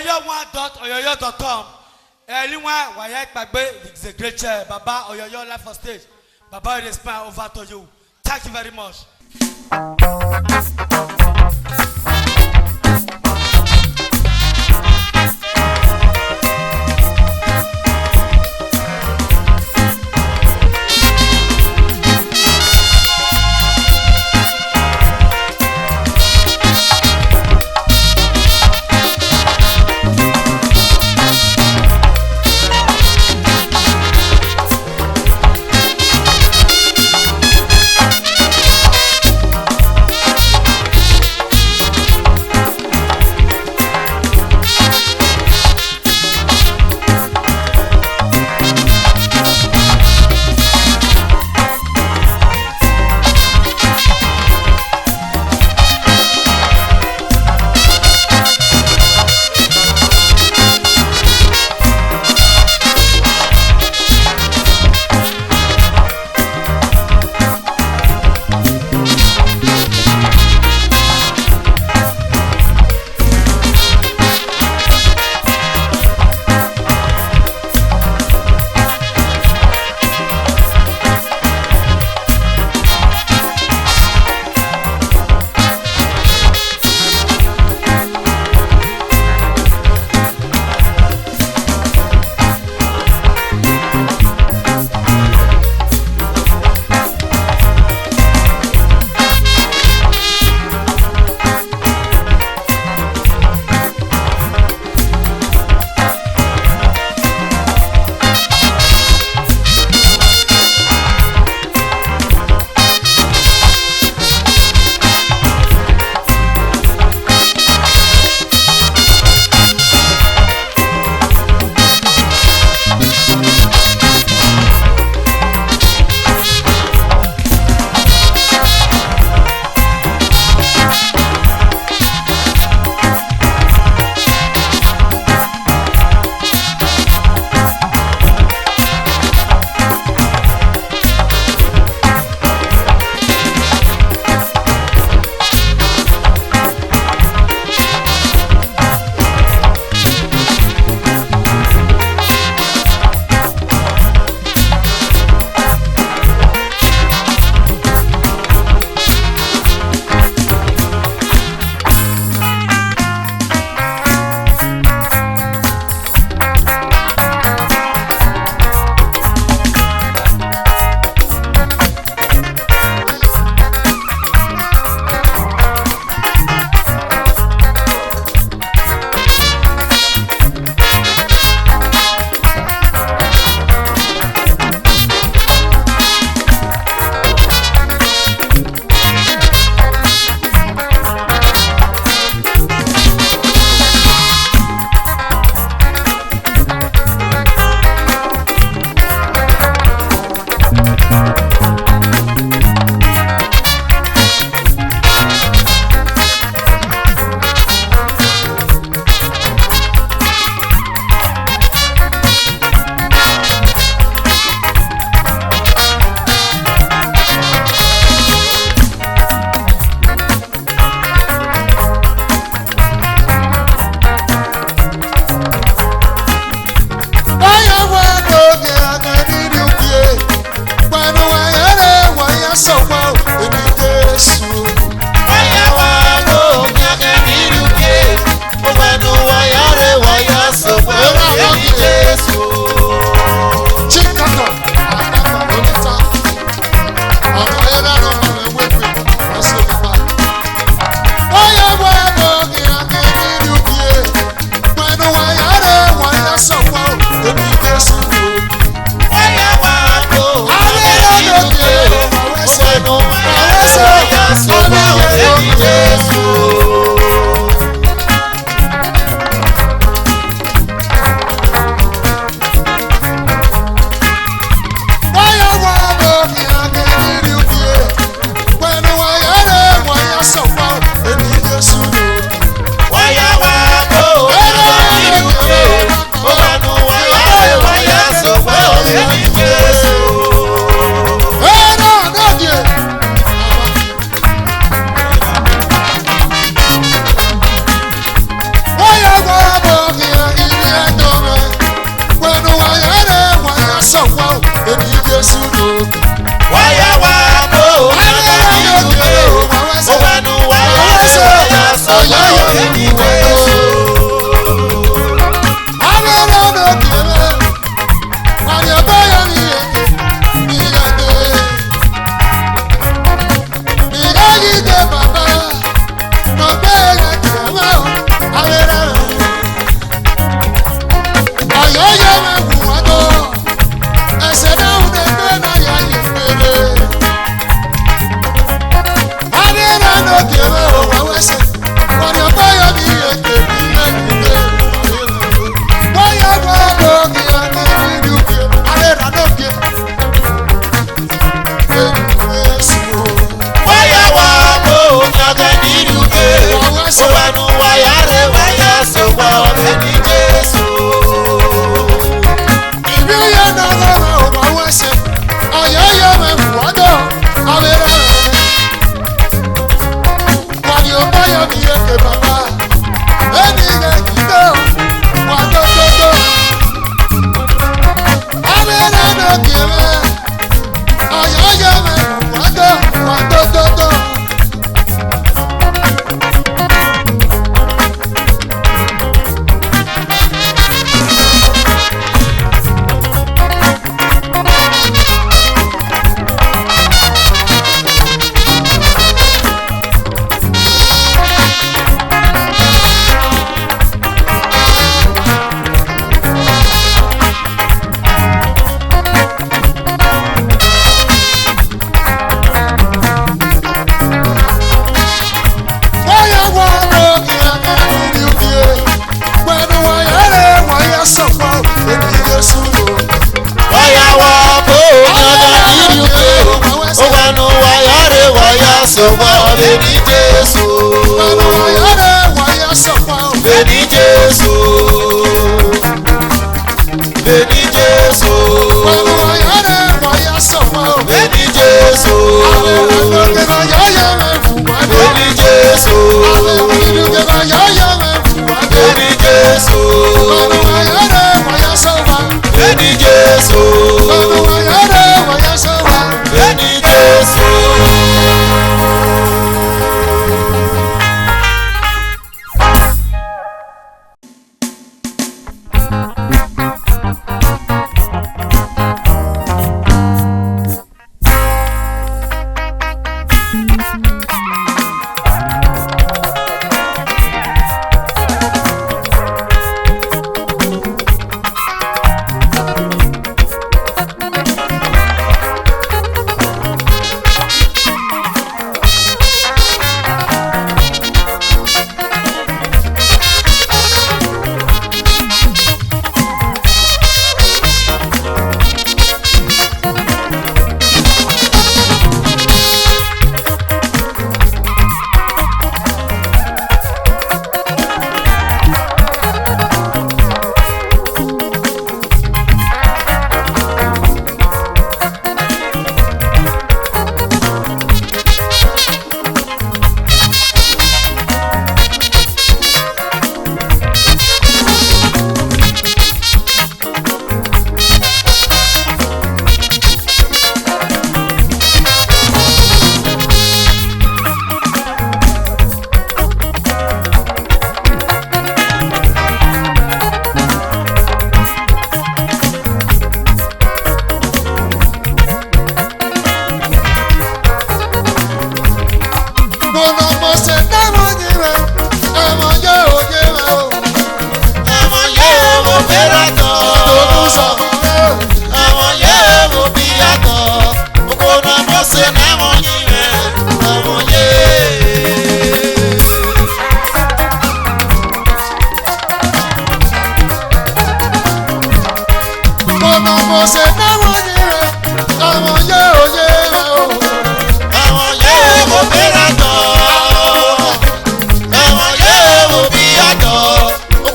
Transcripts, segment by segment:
oyoyo1.oyoyo.com. Anyone, why it's a great chair. Baba Oyoyo live for stage. Baba will respond over to you. Thank you very much.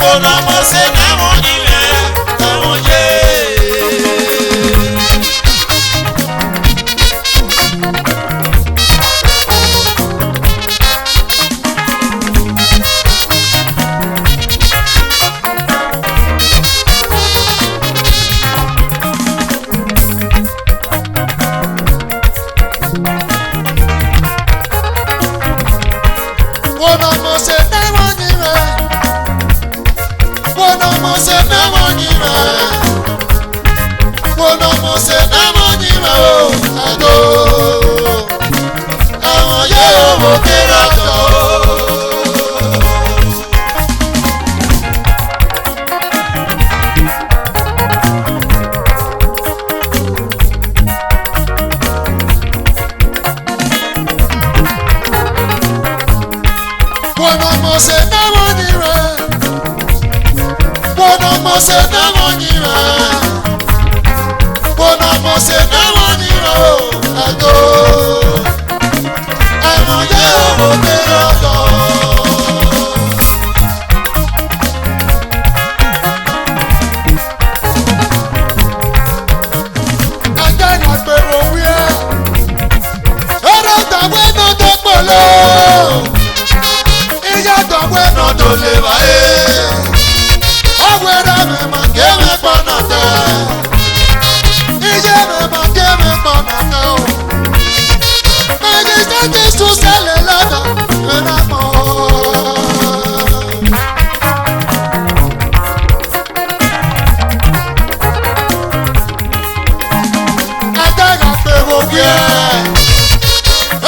Ọ̀nà mo ṣe náà wọ́n ní rẹ̀ àwọn yé. Wona mo se na wonyire. Wona mo se na wonyire. Wona mo se na wonyire o. Ado. Àwọn yóò wò kéré tó. Wona mo se na wonyire. Wona mo se na wonyire. Wona mo se na wonyire o. Ado. Àwọn yóò wò kéré tó. Agbẹ́yà gbèrò wíyá. Ẹ̀rọ tàwé náà tó pọ̀ lọ. Ìyàtọ̀ wé náà tó lè wáyé. Ọ̀wẹ́rẹ́ mi máa ké mi pọ̀nà tẹ̀. Iye mi máa ké mi pọ̀nà tẹ̀ o. Magistrates tún ṣẹlẹ̀ lọ́dọ̀ ìrìnà mọ́. Agbẹ́yà gbèrò wíyá.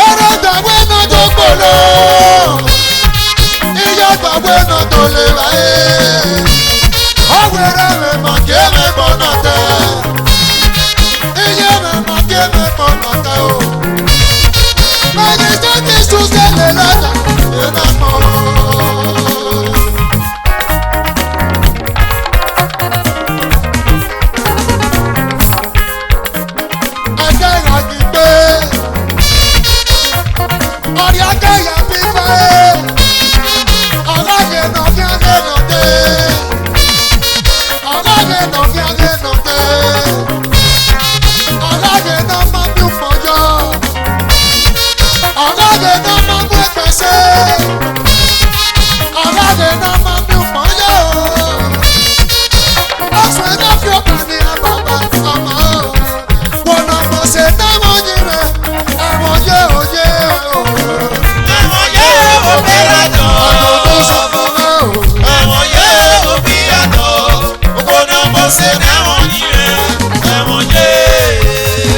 Ẹ̀rọ tàwé náà tó pọ̀ lọ. Ìyàtọ̀ wé náà tó lè wáyé. Ọ̀wẹ́rẹ́ mi máa ké mi pọ̀nà tẹ̀. Iye mi máa ké mi pọ̀nà tẹ̀ o. Magistrates tún ṣẹlẹ̀ lọ́dọ̀ ìrìnà mọ́. Agbẹ́yà gbígbé. Ọ̀rẹ́ agbẹ́yà fífẹ́. Ọ̀gáyé nà kí á lè nà dé. Ọ̀gáyé nà kí á lè nà dé. Ọ̀gáyé nà máa bí mọ̀jọ́. Ọ̀gáyé nà máa bí pèsè. Ọ̀gáyé nà máa bí mọ̀jọ́. Ọ̀sùn iná fi ọkàn ní àbàbà ọmọ. Wọ́n náà mọ̀ ṣe náà wọ́n yí rẹ̀. Ẹ̀wọ̀n yé òye o. Àwọn yóò bẹ̀rẹ̀ jọ. Ọ̀dọ̀ tó sọ fún mi o. Àwọn yóò bí àtọ̀. Wona mo se na wonyire. Àwọn yóò.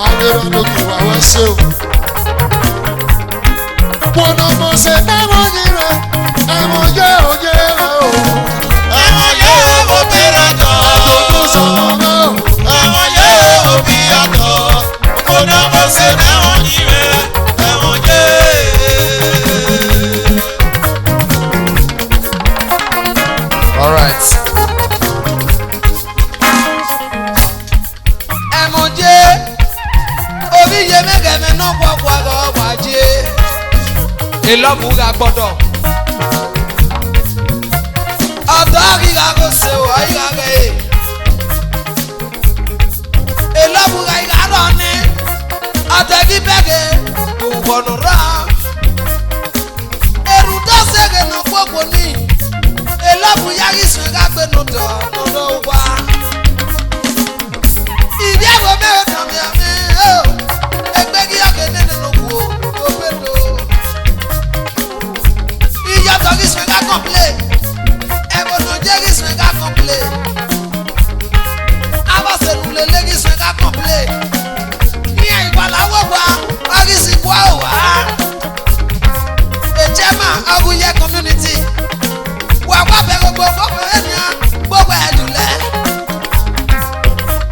Àwọn èrò lókè wà wá ṣe o. Wọ́n mọ̀ ṣe náwó yín rẹ̀, ẹ̀wọ̀n yé òye rẹ̀ o. Àwọn yóò bẹ̀rẹ̀ jọ. Àtòkù sọ̀rọ̀ rẹ̀ o. Àwọn yóò bí àtọ̀. Wona mo se na wonyire. Àwọn yóò. All right. Ẹ̀mọ̀jẹ́ orí yẹ mẹ́gẹ̀mẹ́ náà pọ̀pọ̀ àgọ́ wájé. Ìlọ́mùgà gbọ́dọ̀. Ọ̀tọ̀ àríra kò ṣe wọ̀ àríra rẹ̀ yìí. Ìlọ́mùgà ìyàrá ni ọ̀tẹ̀gí bẹ́gẹ̀ òwòrán rà. Èrù tó ṣègè nù gbogbo ní. Ìlọ́mù yàrá ìsìn ká gbé nù tọ̀ nù wá. Ìdí ẹ̀wọ̀ mẹ́rin nà mí àmì ó. Ẹgbẹ́ kí ọ̀kẹ́ nínú kú ó gbé lò. Ìyàtọ̀ kí sùn ká kọ̀m̀plé. Ẹ̀wọ̀n tó jẹ́ kí sùn ká kọ̀m̀plé. Abọ́sẹ̀lú lélẹ́ kí sùn ká kọ̀m̀plé. Ìyẹn ìpàláwọ̀ wa wá kí sì kú àwọ̀ á. Èjẹ́mà Ọ̀gùnyẹ community. Wà wá bẹ gbogbo gbogbo ènìyàn gbogbo ẹ̀dùnlẹ̀.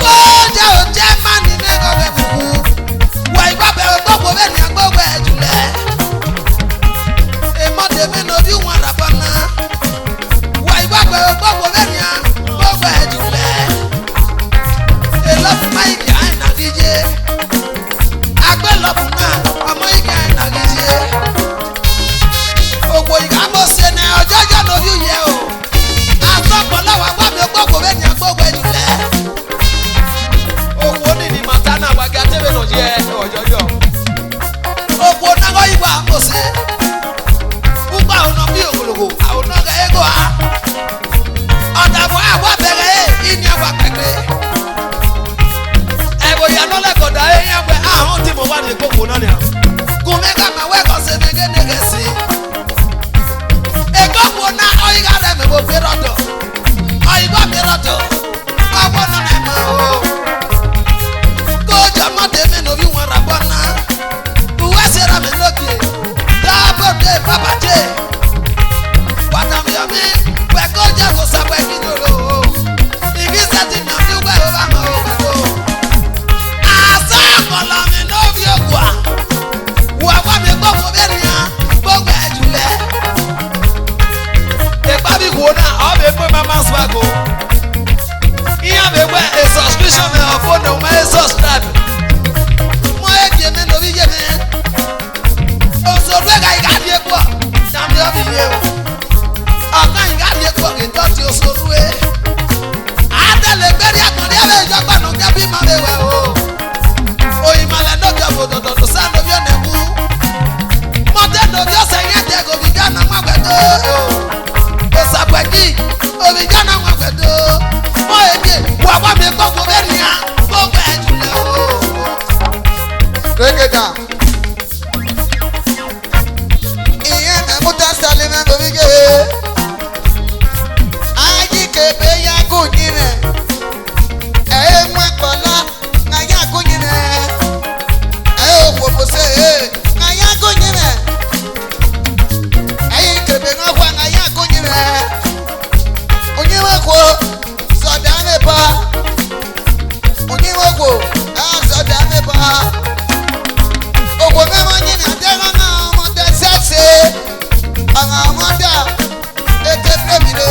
Ó jẹ́ òjẹ́ má ní mẹ́kọ̀ọ́ wa mose ugba ona bi ogologo awona ga ego ha odabo agwa bere ini agwa pegbe ebo ya no le goda eyan gbe ahun ti mo wa ni koko na ni kumega ma we ko se nege si ego wo na oyiga re me bo perodo oyiga perodo awo na na ma o ko jama de me no bi won ra bona uwe se ra me lokie da bo de baba je wata mi ami we ko je ko sa pe ki lo igi se ti na mi we o ba ma o ko asa ko la mi no bi ogwa wa wa mi gbo mo be ni an gbogbo ejule epabi wo na o be pe mama swago iya be we a subscription me of phone no me subscribe mo e je me no bi je me o so be ga iga die po na mi o bi ye o aka iga die po ke to ti o so ruwe atele gberi agbon de be jo gba no ke bi ma be we o imale no ke bo do do sa no bi o ne ku mo te no bi o se yen de go bi ga na ma gbe do o sa gbe ki o bi ga na ma gbe do mo e je wa wa mi gbogbo be ni a gbogbo ejule o Regeda. Iye me muta sale me go bige. Aji ke be ya go nyine. Mwe kola na ya go nyine. Wo se na ya go nyine. Ke be na kwa na ya go nyine. Onye wa ko so da me pa. Onye wa ko so da me pa. Ogo memo nyine adega na mo de sese. Anga mo da ete premire.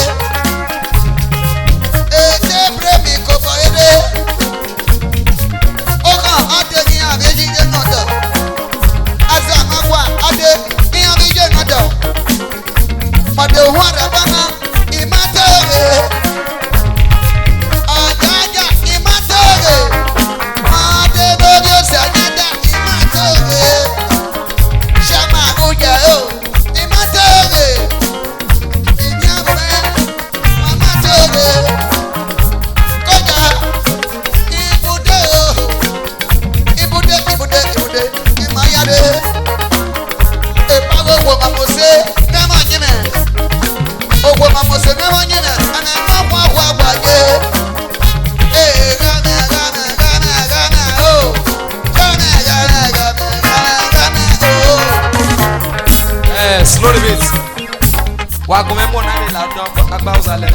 Ete premi ko bo ede. Oka ade ni abeji je nodo. Aza magwa ade ni abeji nodo. Made huara bana imatore. Ajaja imatore. Made dodo sanyada imatore. Shama uja o imatore. Inyamre mamatore. Koja ibude imayade. Epago wo mamose nemo nyime. Ogwo mamose nemo nyime. Ana nwa kwa gbaje. Game oh. Game oh. slow the beat wa go memo na ni la don agba uzale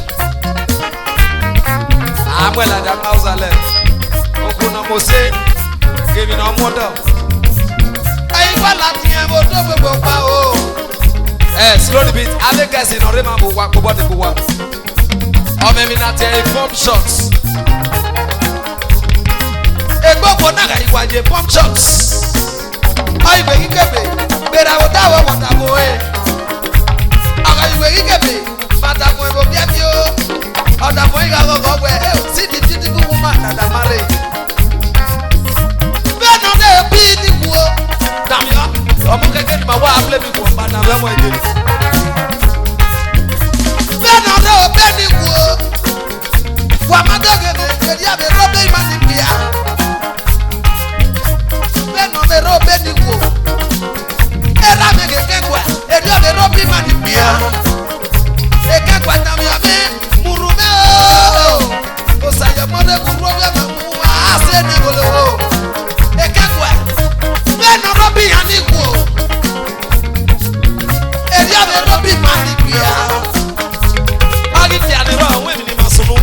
amwe la da agba uzale oku no mo se give no modo ayi wa la ti e mo do gbogbo pa o slow the beat ale guys in ore ma bo wa ko body bo wa o me mi na te pump shots egbogbo na ga iwa je pump shots ayi be kikebe bera o da wa wata bo aga iwe ikebe mata ko ebo bia bi o oda mo iga go gwe si di titi ku woman na da mare be no de bi di ku o dam yo o mo keke ni ma wa play mi ku pa na be mo ide be no de o be ni ku o wa ma doge me je dia be ro be ma ni bia be no be ro be ni ku era me keke kwa e dio be ro bi ma ni bia eke kwa na mi ame murume o sayo mo de ku ro be ma mu ase ne golo eke kwa be no ro bi ani ku e dio be ro bi ma ni bia agi ti ani ro we mi ni masunu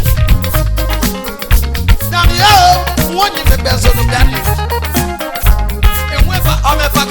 na mi o won ni me be so no bia ni enwe fa o me fa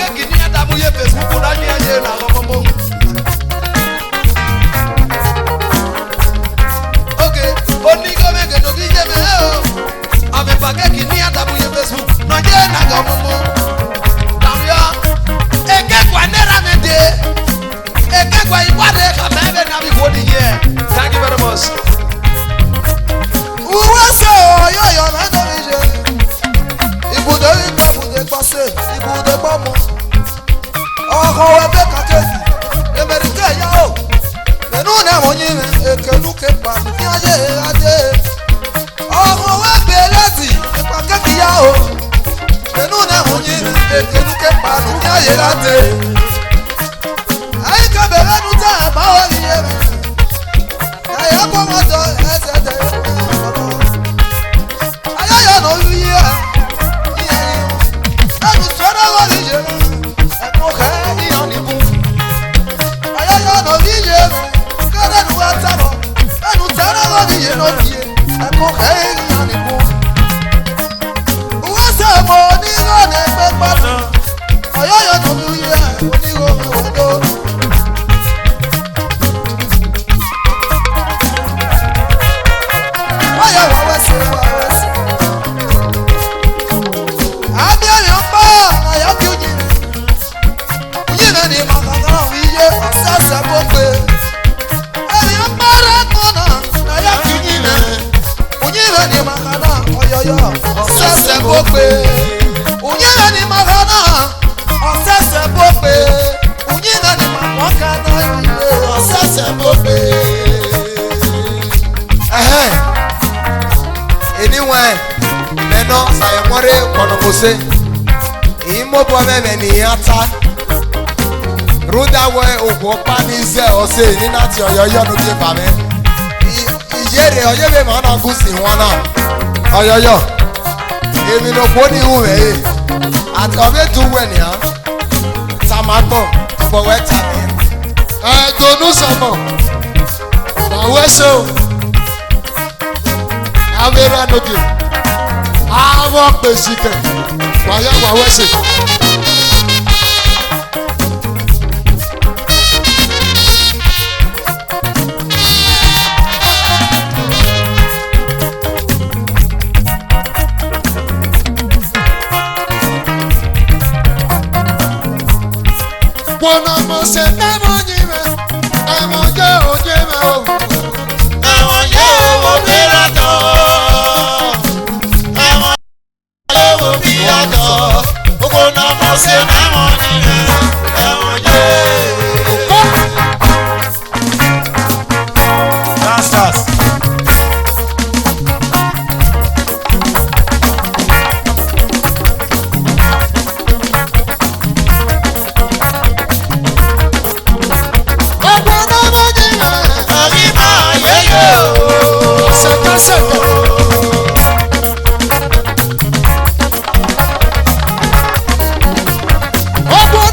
ọkọ̀ ẹgbẹ́ kàkéjì èmèrìkẹ́ yá o nínú ẹ̀wọ̀n yìí èkélu képa ní ayé adé ọmọ ẹgbẹ́ lẹ́sì képa kékì yá o nínú ẹ̀wọ̀n yìí èkélu képa ní ayé adé ayé kẹbẹ̀rẹ̀ nu tẹ̀ ẹ̀ máa wọlé yẹ rẹ̀ ẹ̀yẹ́ kọ́ wọn jọ ẹsẹ̀ tẹ̀ ayé yọ̀ nà olú yẹ ẹnu sọ́dọ̀ wọlé yẹ ẹ̀kọ́ kẹ́ ìyọ̀ nìkú ayé yọ̀ nà olú yẹ rẹ̀ kẹ́rẹ́ nu ẹ̀ tẹ̀bọ̀ ẹnu sọ́dọ̀ wọlé yẹ lọ́dí yẹ ẹ̀kọ́ kẹ́ ìyọ̀ nìkú wọ́n sẹ́ mọ́ onígbà ní ẹgbẹ́ pàtó ọ̀yọ́ yọ̀ nà olú yẹ onígbà mi wọ́n dó. Kose imobo meme ni ata ruda we ogwo pani ze ose ni nati oyoyo no bi ba me iyere oyebe ma na gusi wana oyoyo emi no ko ni hu me at obe tu we ni a tamagbon for we ta me tonu somo na we so avera no ge àwọn pèsè kẹ wàyà wà wẹsẹ. wọn náà mọ̀ ṣe ẹ̀wọ̀n yìí rẹ̀ ẹ̀wọ̀n yẹ́ òye rẹ̀ o. ẹ̀wọ̀n yẹ́ owó bẹ́ẹ̀ tọ́. Say my money, dancers. Obo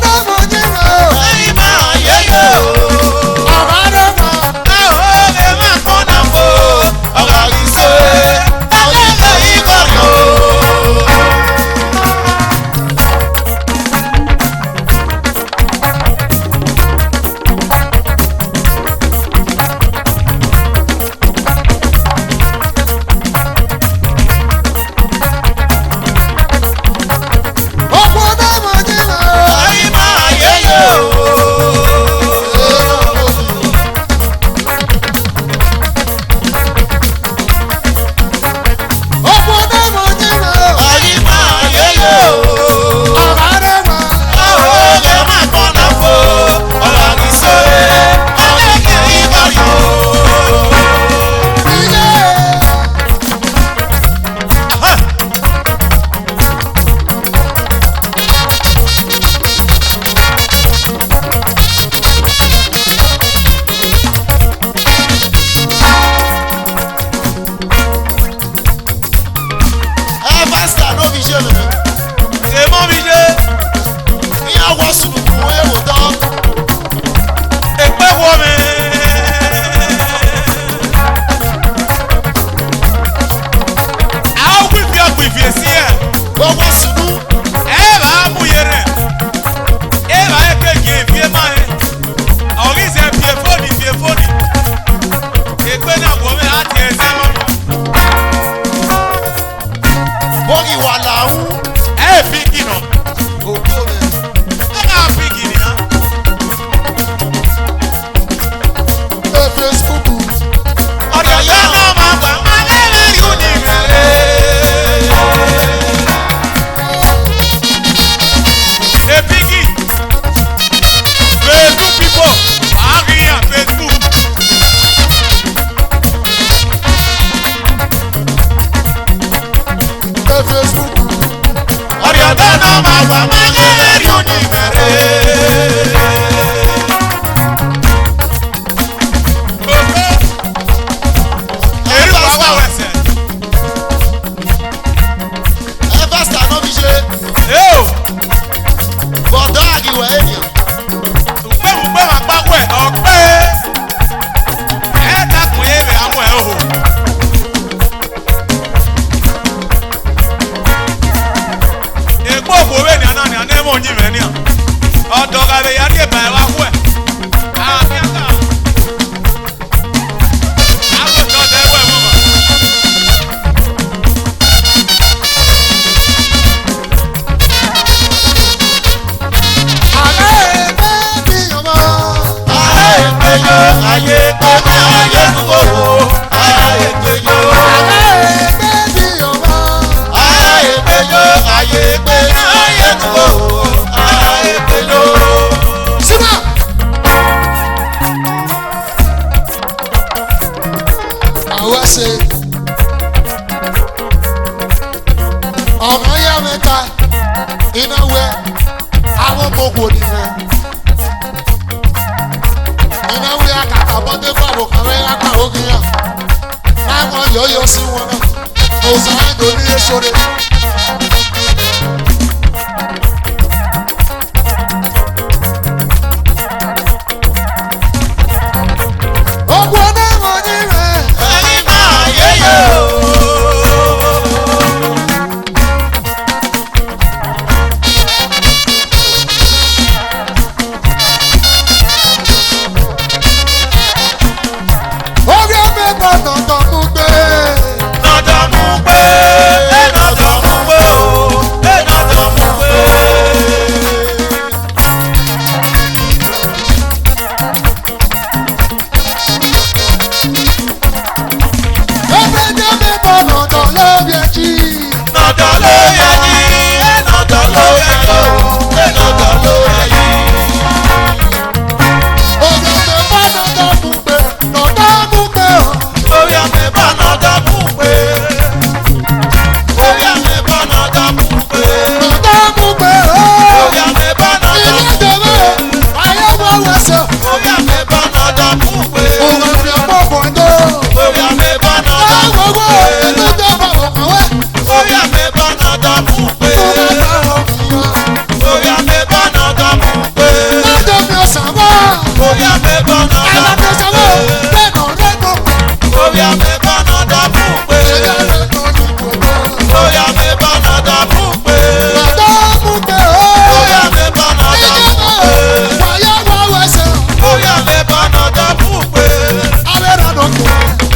ọ̀dọ̀ gàbẹ̀ yàrá ìbà ẹ̀ wá kú ẹ̀. Àmì àgbà. Àwọn ọ̀dọ́ ọ̀dọ̀ ẹ̀wọ̀ ẹ̀wọ̀ mọ̀. Ayé pé ní ayé nùwò. Ayé pé yó. Ayé pé yó. Ayé pé ní ayé nùwò. Ayé pé yó. Àwọn ṣe ọmọ yá mẹ́ta iná wẹ àwọn ọmọ ògùn nìyẹn iná wẹ àkàkà bọ́dé fàbọ̀ kàwé lápá ògì yàn láwọn yọ̀ọ́yọ̀ sí wọn náà òsàn àìdò ní èsòrè. Ogun ọdẹ mọ̀ ní rẹ̀. Ẹni máa yéyé o. Orí ọmọ ẹ̀kọ́ dandan mú gbé. Nọ̀dọ̀ mú pé. Nọ̀dọ̀ mú pé o. Nọ̀dọ̀ mú pé. Ẹgbẹ́ ní ọmọ ẹ̀kọ́ dandan lórí ẹjí. Nọ̀dọ̀ ló yẹ yí. Nọ̀dọ̀ ló yẹ yó. Nọ̀dọ̀ ló yẹ yí. Orí ọmọ ẹ̀kọ́ dandan mú gbé. Dandan mú gbé o. Orí àmì bá nọ̀dọ̀ mú pé. Orí àmì bá nọ̀dọ̀ mú pé. Dandan mú gbé o. Orí àmì bá nọ̀dọ̀ Ilé mú pé. ìjọba ayé wọ́n wẹ̀sẹ̀. Orí àmì bá nọ̀dọ̀ mú pé. Òun ìrìn ọmọ ọ̀gbọ̀ndó. Orí àmì bá nọ̀dọ̀ mú Láwọ̀wọ́ pé. ìlú ìjọba ọ̀kọ̀wé. Orí àmì bá nọ̀dọ̀ mú pé. Tó bá gbà ọ̀kùnrin. Orí àmì bá nọ̀dọ̀ mú pé. Lọ́jọ́ mi ọ̀sán wá. Orí àmì bá nọ̀dọ̀ mú Alákẹ́sọ̀wọ́ pé. lẹ́nu lẹ́nu. Orí àmì bá nọ̀dọ̀ mú pé. Èyí lẹ́nu ní gbogbo. Orí àmì bá nọ̀dọ̀ mú pé. Dandan mú gbé o. Orí àmì bá nọ̀dọ̀ mú Ìjọba pé. wáyé wọ́n wẹ̀sẹ̀. Orí àmì bá nọ̀dọ̀ mú pé. Abẹ́rẹ́ dọ̀kọ̀.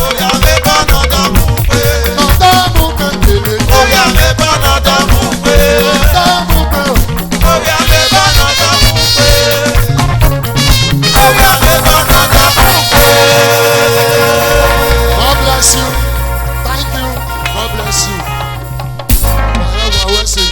Orí àmì bá nọ̀dọ̀ mú pé. Dandan mú kékeré. Orí àmì bá nọ̀dọ̀ mú pé. Dandan mú gbé o. Orí àmì bá nọ̀dọ̀ mú pé. Orí àmì bá nọ̀dọ̀ mú pé. God bless you. Thank you. God bless you. Whatever I will say.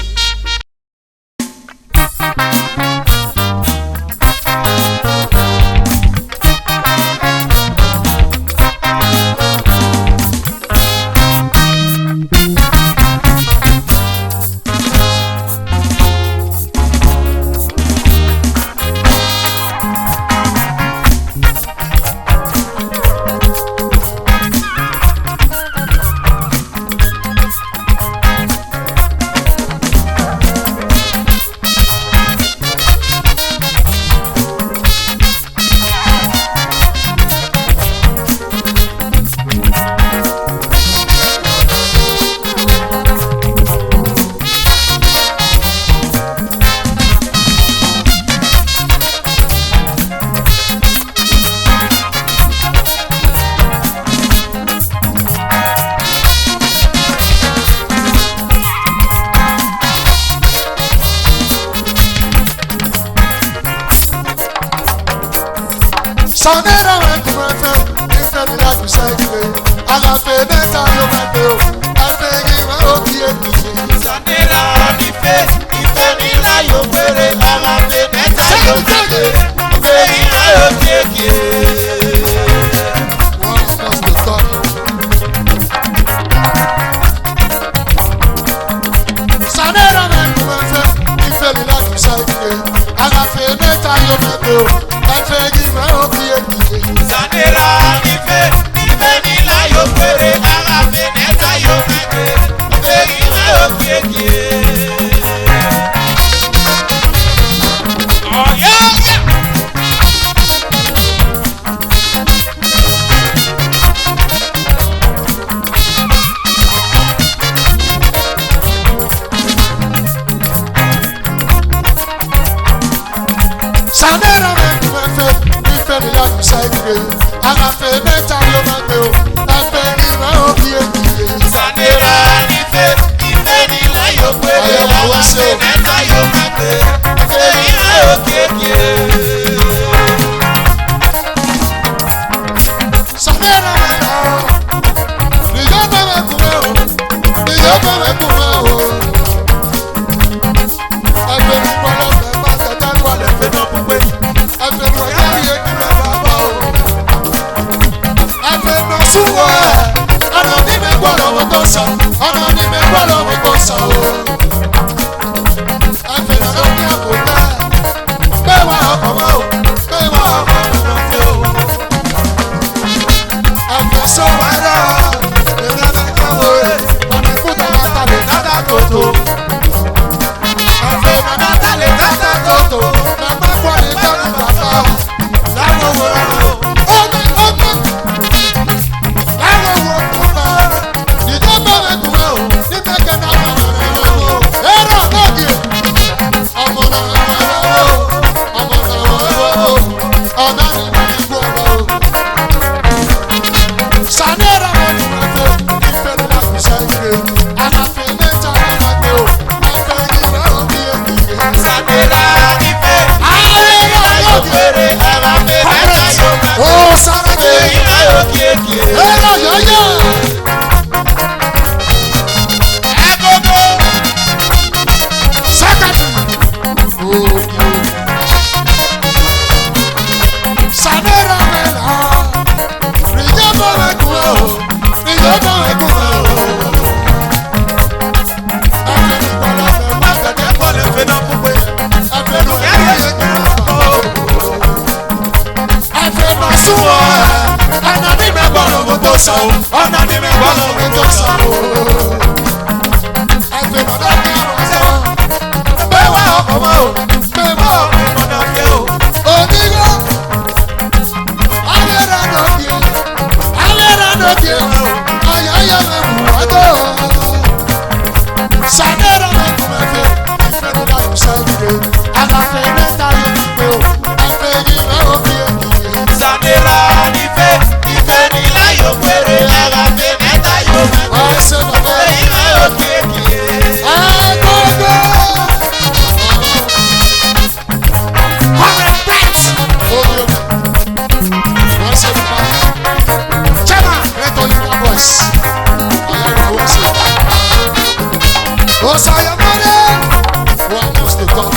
Sonera went to my friend, instead of that beside you. I got paid that time you went to. I beg you, I hope you ain't busy. Sanera nífẹ̀ ìfẹ́ ní láyò péré ara pé mẹ́ta ló kéde ìfẹ́ ní láyò kéèké. One is just the start. Sonera went to my friend, instead of that beside you. I got paid that time you went to. I beg you, I hope you ain't busy. Sanera nífẹ̀ ìfẹ́ ní láyò péré ara pé mẹ́ta yóò kéde ìfẹ́ ní láyò kéèké. Ọ̀yá. gire. Agafe mẹ́ta yóò máa gbé o. Ẹgbẹ́ ìwé òbí èkìyè. Sanera nífẹ̀ ìfẹ́ ní láyò péré. Aláfẹ́ mẹ́ta yóò máa gbé. Ìfẹ́ ní láyò kéèké. Sanera mẹ́ta o. Ìjọba mẹ́kùnmẹ́ o. Ìjọba mẹ́kùnmẹ́ o. Ẹgbẹ́ ìpọ́lọ́ fẹ́ bá tẹ̀tẹ̀ wọlé fẹ́ náà púpẹ́. Ẹgbẹ́ ìwọ̀nyá yẹ kí lọ bàbá o. Ẹgbẹ́ náà súnwọ́ ẹ̀. Ọ̀nà ní mi gbọ́ lọ́wọ́ tó sàn. Ọ̀nà ní mi gbọ́ lọ́wọ́ tó sàn o. Ẹgbẹ́ náà ní àkókò ẹ̀. Gbé wa ọkọ̀ mọ́ o. Gbé wa ọkọ̀ mọ́ fẹ́ o. Ẹgbẹ́ sọ̀rọ̀ ẹ̀rọ. Ìrẹ́lẹ̀ káwọ́ ẹ̀. Ọ̀nà ìkúta àtàlẹ̀ dáadáa tó tó. Ẹgbẹ́ náà tàlẹ̀ dáadáa tó tó. Bàbá kọ́ ni tọ́lá bàbá. Láwọn wo rẹ̀ o. Omi omi. Láwọn wo tó bá. Ìjọba rẹ̀ kú mọ́ o. Ní mẹ́kẹ́ náà wà lọ́wọ́ o. Ẹ̀rọ náà di o. Ọmọ náà wà lọ́wọ́ o. Ọmọ náà wà lọ́wọ́ o. Ọ̀nà ni mo ní gbọ́ lọ o. Sanera mo ní ma fẹ́. Ìfẹ́ ló máa fi ṣáyé. Àlàfin mẹ́ta ló máa gbé o. Ẹgbẹ́ ìwé òbí ènìyàn. Sanera nífẹ̀ Ayé láyò láyò péré. Aláfẹ́ mẹ́ta yóò máa gbé. ó sára Ìfẹ́ kiri. ní láyò kéèké. Ẹ̀rọ yọ̀yọ̀. Agogo. Sákàtì. Sanera mẹ́la. Ìjọba rẹ̀ kú o. Ìjọba rẹ̀ kú o. Ẹgbẹ́ ìpọ́lọ́ fẹ́ bá tẹ̀tẹ̀ wọlé fẹ́ náà púpẹ́. Ẹgbẹ́ náà yẹ kí lọ bàbá o. Ẹgbẹ́ náà súnwọ́ ẹ̀. Ọ̀nà ní mi gbọ́ lọ́wọ́ tó sàn o. Ọ̀nà ní mi gbọ́ lọ́wọ́ tó sàn o. Ẹgbẹ́ náà dá ní àwọn sọ. Gbé wá ọkọ̀ mọ́ o. Gbé wá ọkọ̀ mọ́ náà fẹ́ o. Onígbọ́. Alẹ́ra lóde. Alẹ́ra lóde. Ayọ̀yọ̀ mi mú ọjọ́. Sanera mi kò máa fẹ́. Ìfẹ́ ló dá ìṣàlùdé. Àlàfẹ́ mẹ́ta yóò fi pé o. Ẹgbẹ́ yìí rẹ̀ ó fi ènìyàn. Sanera nífẹ̀ ìfẹ́ ní láyò péré. Aláfẹ́ mẹ́ta yóò máa gbé. Ọ̀sẹ̀ bàbá. Ìfẹ́ ní láyò kéèké. Agogo. Hundred pets. Oyo. Ọ̀sẹ̀ bàbá. Chema rẹ̀tọ̀ ìgbà boys. Ọ̀yá ìgbà wọ́n ṣe. Osayamare. Wọ́n mú sí tán.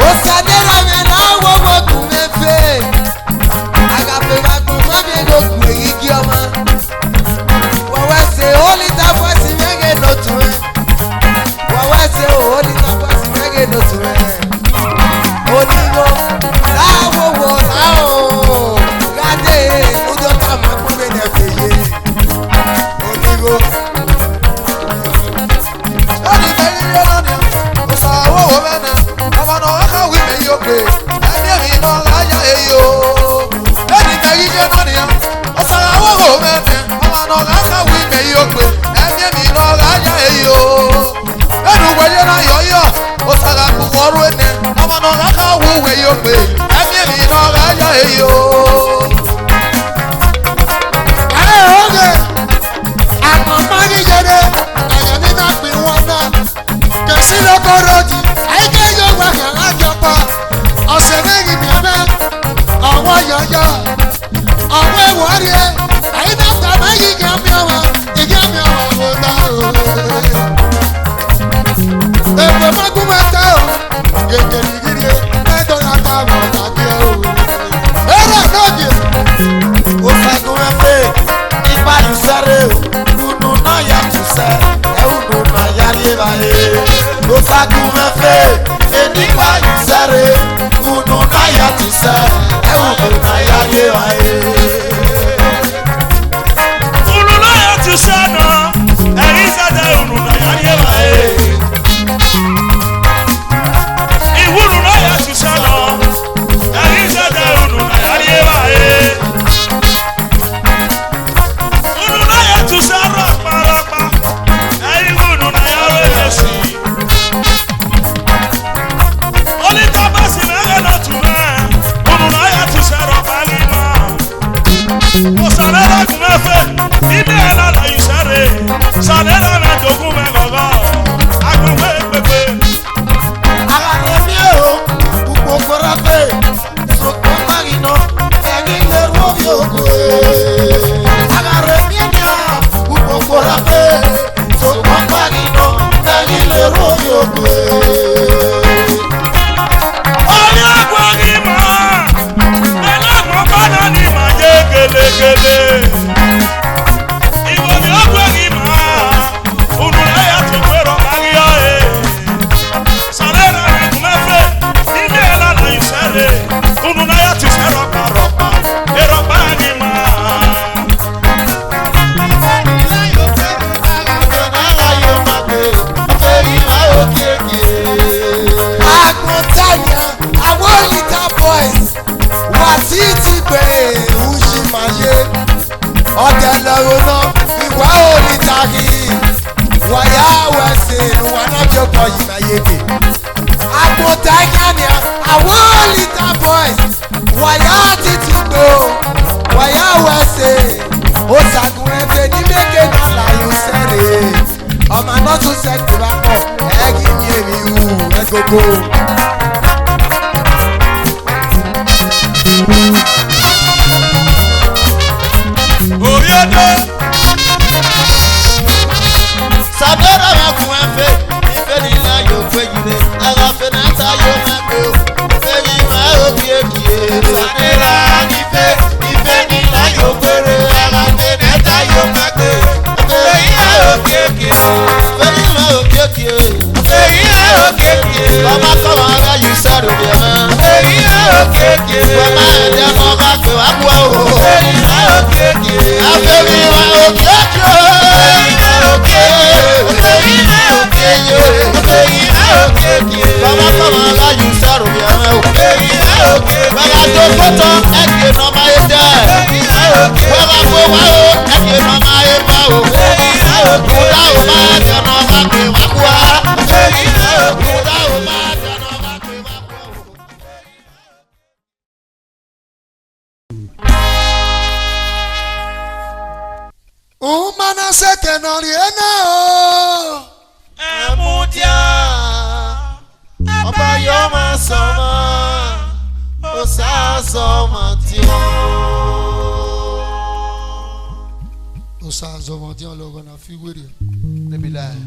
Osadera mi láwọ̀ wọ́gùn mẹ́fẹ́. Àgàfẹ́ màgùn mọ́mi lókun èyí kí ọmọ. Wọ̀wẹ́ ṣe olíta fọ́sí mẹ́gẹ̀ lótú rẹ̀. Wọ̀wẹ́ ṣe olíta fọ́sí mẹ́gẹ̀ lótú rẹ̀. Onígbò láwọ̀ wọ̀ láwọ̀. Gádé ìmúdó ká máa kún mi nẹ̀fẹ̀ yé. Onígbò. Lórí ìfẹ́rí yé lónìí, kò sọ owó wo mẹ́nà. Ọmọ náà wá kàwé mi yóò pé. Ẹni èmi náà láyà èyí o. Lórí ìfẹ́rí yé lónìí, kò sọ owó wo mẹ́nà. Ọmọ náà wá kàwé mi yóò pé. Ẹni èmi náà láyà èyí o. Lórí ìwẹ̀yẹ náà yọ̀yọ̀, kò sọ̀rọ̀ àkùkọ ọ̀rọ̀ ẹ̀nẹ̀. Ọmọ náà wá kàwé wẹ̀ yóò pé. Ẹni èmi náà láyà èyí o. Oge. Àmọ̀mọ́ níjẹ̀dẹ̀. Àyàn nínú àpè wọn náà. Kẹ̀sí lọ́kọ̀ rọ̀jì. Àyíké yóò wá yàn ájọpọ̀. Ọ̀sẹ̀ méjì mìíràn. Ọ̀wọ́ yọ̀yọ̀. Ọ̀wọ́ ìwọ́rí ẹ̀. Àyídàgbà méjì kí á mi ọ̀wọ́. Ìjẹ́ mi ọ̀wọ́ wò náà o. Èpè mọ́gún mẹ́ta o. Gègé nìgírí ẹ̀. Mẹ́tọ́ yàtọ̀ àwọn ọ̀tàkì o. Ẹ̀rọ náà dì. Osalera kumefe, ime ala la isere. Salera na jogun me gogo. Agunwe pepe. Agarremie o, upokorafe, sokomagino, egile robiokwe. Agarremie nia, upokorafe, sokomagino, egile robiokwe. Oya gwagima, ela mwabana ni maje gele gele. Iwo ni ogwagima, unule ya tukwero magio Salera na kumefe, ime ala la isere. Ununa ya tisero karopa, eropa ni ma. Agbọ̀ntàyà àwọn olùta boys wà sí ìtìgbẹ́ ìhùsìmáyé ọ̀dẹ̀ lọ́rọ̀ náà ìwà olùta kì í wàyà wẹ̀sẹ̀ ìwà náà bí ọkọ̀ yìí máa yége. Agbọ̀ntàyà ni àwọn olùta boys wàyà títí gbò wàyà wẹ̀sẹ̀ òsàgùn ẹ̀fẹ̀ ní méje náà láyò sẹ́rẹ̀ ọmọ náà tún sẹ́kì bá pọ̀ ẹ̀gì ní èmi hù ẹ̀gógó. Oyede. Sadora wa kuefe, ife ni la yo kwejire, agafe na ta yo mako, ife ni ma okiekie. Salera ife ni la yo kwere. Agafe na ta yo mako. Eya okeke. Ife ni ma okiekie. Eya okeke. Kama kama aga you saro de ma. Eya okeke. Kama ede mo ba pe wa kwa o. Eya okeke. Afe mi ma okiekie. Eya okeke. Eya okeke. Eya okeke. Kama kama aga you saro de ma o. Eya okeke. Baba to foto eke no ma ede. Eya okeke. Baba ko wa o eke no ma e ba o. Eya okeke. Uda o ma ede no ma pe wa kwa. Eya okeke. Uda o ma ede no ma pe wa kwa. Umana sekenori ena o. Emudia. Ọba yọ ma sọmọ, ó sá sọmọ tí ó. Ó sá sọmọ tí ó lọ́gọ́ náà fi wéré. Níbi láì.